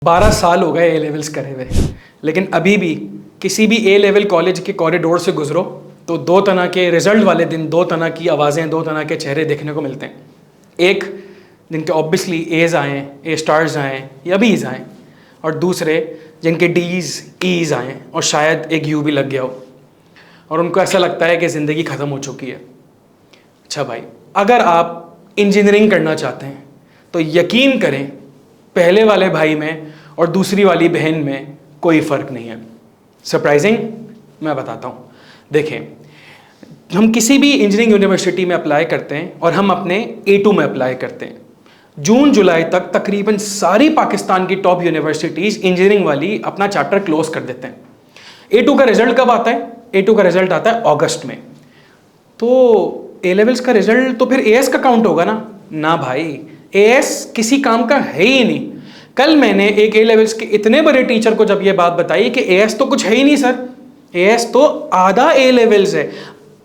12 साल हो गए ए लेवल्स करे हुए, लेकिन अभी भी किसी भी ए लेवल कॉलेज के कॉरिडोर से गुजरो तो दो तरह के रिजल्ट वाले दिन, दो तरह की आवाज़ें, दो तरह के चेहरे देखने को मिलते हैं। एक जिनके ऑब्वियसली एज आए, ए स्टार्स आए या बीज आए, और दूसरे जिनके डीज ईज आए और शायद एक यू भी लग गया हो, और उनको ऐसा लगता है कि ज़िंदगी ख़त्म हो चुकी है। अच्छा भाई, अगर आप इंजीनियरिंग करना चाहते हैं तो यकीन करें पहले वाले भाई में और दूसरी वाली बहन में कोई फ़र्क नहीं है। सरप्राइजिंग? मैं बताता हूँ। देखें, हम किसी भी इंजीनियरिंग यूनिवर्सिटी में अप्लाई करते हैं और हम अपने A2 में अप्लाई करते हैं। जून जुलाई तक तकरीबन सारी पाकिस्तान की टॉप यूनिवर्सिटीज़ इंजीनियरिंग वाली अपना चैप्टर क्लोज कर देते हैं। A2 का रिजल्ट कब आता है? A2 का रिजल्ट आता है अगस्त में। तो ए लेवल्स का रिजल्ट तो फिर AS का काउंट होगा ना भाई, AS किसी काम का है ही नहीं। कल मैंने एक ए लेवल्स के इतने बड़े टीचर को जब ये बात बताई कि AS तो कुछ है ही नहीं सर, AS तो आधा ए लेवल्स है।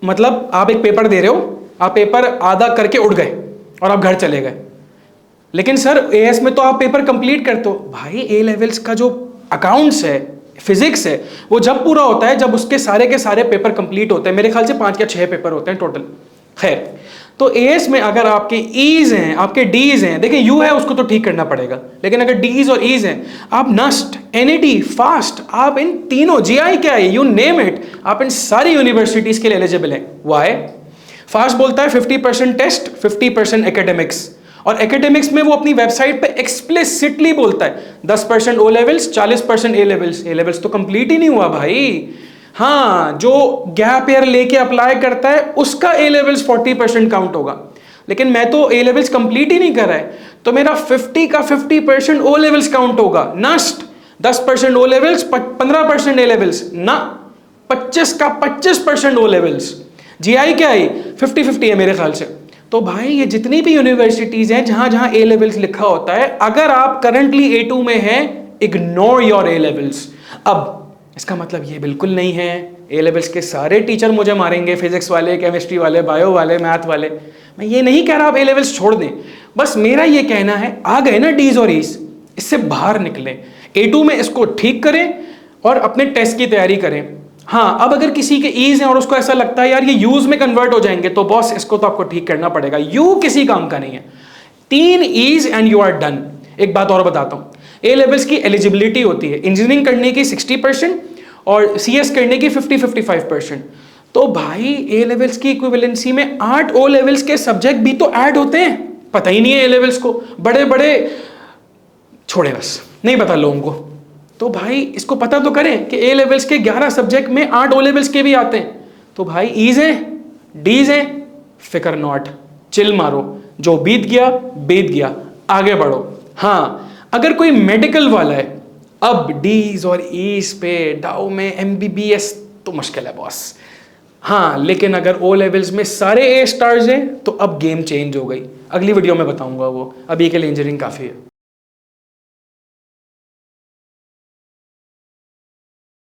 मतलब आप एक पेपर दे रहे हो, आप पेपर आधा करके उड़ गए और आप घर चले गए, लेकिन सर AS में तो आप पेपर कंप्लीट करते हो। भाई ए लेवल्स का जो अकाउंट्स है, फिजिक्स है, वो जब पूरा होता है जब उसके सारे के सारे पेपर कंप्लीट होते हैं। मेरे ख्याल से 5 या 6 पेपर होते हैं टोटल। खैर, तो AS में अगर आपके ईज हैं, आपके डीज हैं, देखिए यू है उसको तो ठीक करना पड़ेगा, लेकिन अगर डीज और ईज हैं, आप नस्ट, NAT, फास्ट, आप इन तीनों, GI क्या है, यू नेम इट, आप इन सारी यूनिवर्सिटीज के लिए एलिजिबल हैं। वाई? फास्ट बोलता है 50% टेस्ट, 50% एकेडमिक्स, और एकेडमिक्स में वो अपनी वेबसाइट पे एक्सप्लिसिटली बोलता है 10% O levels, 40% A levels. A levels तो कंप्लीट ही नहीं हुआ भाई। हाँ, जो गैप ईयर लेके अप्लाई करता है उसका A लेवल्स 40% काउंट होगा, लेकिन मैं तो A लेवल्स कंप्लीट ही नहीं कर रहा है, तो मेरा 50 का 50% O लेवल्स काउंट होगा। नस्ट 10% O लेवल्स, 15% A लेवल्स ना, 25 का 25% O लेवल्स। GI क्या है? 50-50 है मेरे ख्याल से। तो भाई ये जितनी भी यूनिवर्सिटीज हैं जहां जहां A लेवल्स लिखा होता है, अगर आप करंटली A2 में हैं, इग्नोर योर A लेवल्स। अब इसका मतलब ये बिल्कुल नहीं है A लेवल्स के सारे टीचर मुझे मारेंगे, फिजिक्स वाले, केमिस्ट्री वाले, बायो वाले, मैथ वाले। मैं ये नहीं कह रहा आप A लेवल्स छोड़ दें, बस मेरा ये कहना है आ गए ना डीज और ईज, इससे बाहर निकलें, A2 में इसको ठीक करें और अपने टेस्ट की तैयारी करें। हाँ, अब अगर किसी के ईज हैं और उसको ऐसा लगता है यार ये यूज में कन्वर्ट हो जाएंगे, तो बॉस इसको तो आपको ठीक करना पड़ेगा। यू किसी काम का नहीं है। 3 is and you are done. एक बात और बताता हूँ, A लेवल्स की एलिजिबिलिटी होती है इंजीनियरिंग करने की 60% और CS करने की 50-55%। तो भाई A लेवल्स की इक्विवेलेंसी में 8 O लेवल्स के सब्जेक्ट भी तो ऐड होते हैं। पता ही नहीं है A लेवल्स को, बड़े बड़े छोड़े, बस नहीं पता लोगों को। तो भाई इसको पता तो करें कि A लेवल्स के 11 सब्जेक्ट में 8 O लेवल्स के भी आते हैं। तो भाई ईज हैं, डीज हैं, फिकर नॉट, चिल मारो, जो बीत गया, आगे बढ़ो। हाँ, अगर कोई मेडिकल वाला है, अब डीज और ईज पे डाउ में MBBS तो मुश्किल है बॉस। हाँ, लेकिन अगर O लेवल्स में सारे A स्टार्स हैं तो अब गेम चेंज हो गई। अगली वीडियो में बताऊंगा वो, अभी के लिए इंजीनियरिंग काफ़ी है।